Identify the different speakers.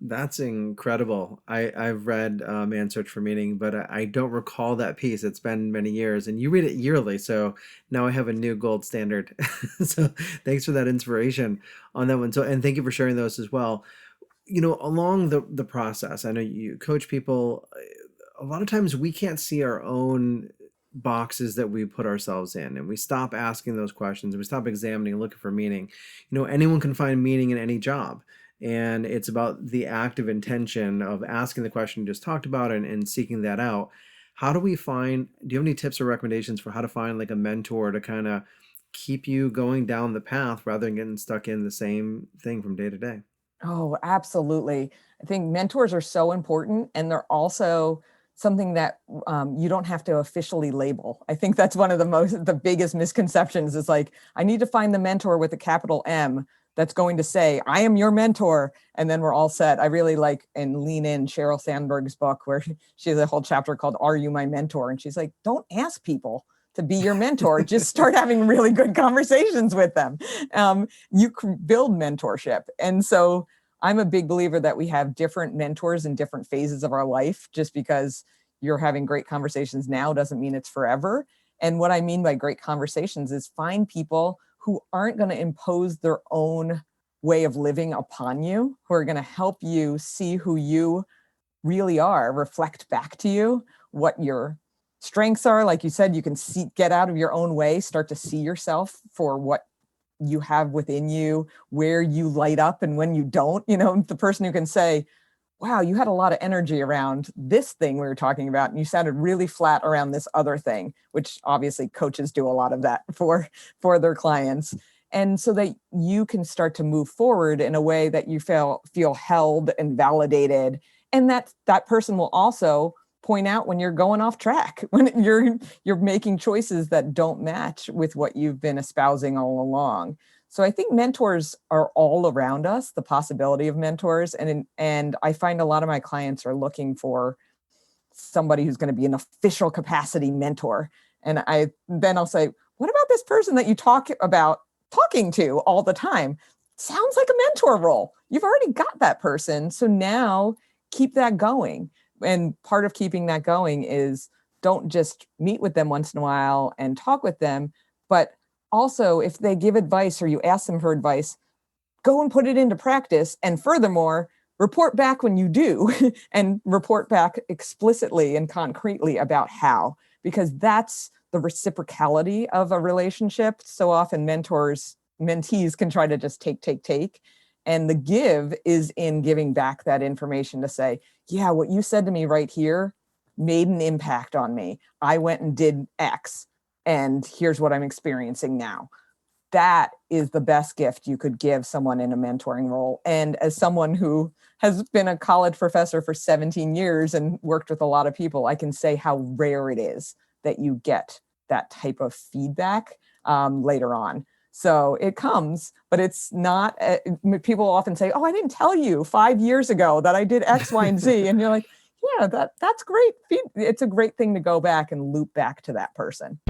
Speaker 1: That's incredible. I've read Man's Search for Meaning, but I don't recall that piece. It's been many years, and you read it yearly, so now I have a new gold standard. So thanks for that inspiration on that one. So, and thank you for sharing those as well. Along the process, I know you coach people. A lot of times we can't see our own boxes that we put ourselves in, and we stop asking those questions, and we stop examining and looking for meaning. Anyone can find meaning in any job, and it's about the active intention of asking the question you just talked about, and seeking that out. Do you have any tips or recommendations for how to find like a mentor to kind of keep you going down the path rather than getting stuck in the same thing from day to day?
Speaker 2: Oh, absolutely. I think mentors are so important, and they're also something that you don't have to officially label. I think that's one of the biggest misconceptions is like, I need to find the mentor with a capital M that's going to say, I am your mentor. And then we're all set. I really like and lean in Sheryl Sandberg's book where she has a whole chapter called Are You My Mentor? And she's like, don't ask people to be your mentor. Just start having really good conversations with them. You can build mentorship. And so I'm a big believer that we have different mentors in different phases of our life. Just because you're having great conversations now doesn't mean it's forever. And what I mean by great conversations is find people who aren't going to impose their own way of living upon you, who are going to help you see who you really are, reflect back to you what your strengths are. Like you said, you can get out of your own way, start to see yourself for what you have within you, where you light up and when you don't. The person who can say, wow, you had a lot of energy around this thing we were talking about, and you sounded really flat around this other thing, which obviously coaches do a lot of that for their clients. And so that you can start to move forward in a way that you feel held and validated. And that person will also point out when you're going off track, when you're making choices that don't match with what you've been espousing all along. So I think mentors are all around us, the possibility of mentors. And I find a lot of my clients are looking for somebody who's going to be an official capacity mentor. And I'll say, what about this person that you talk about talking to all the time? Sounds like a mentor role. You've already got that person. So now keep that going. And part of keeping that going is don't just meet with them once in a while and talk with them, but also if they give advice or you ask them for advice, go and put it into practice. And furthermore, report back when you do and report back explicitly and concretely about how, because that's the reciprocality of a relationship. So often mentees can try to just take. And the give is in giving back that information to say, yeah, what you said to me right here made an impact on me. I went and did X, and here's what I'm experiencing now. That is the best gift you could give someone in a mentoring role. And as someone who has been a college professor for 17 years and worked with a lot of people, I can say how rare it is that you get that type of feedback later on. So it comes, but it's not, people often say, oh, I didn't tell you 5 years ago that I did X, Y, and Z. And you're like, yeah, that's great. It's a great thing to go back and loop back to that person.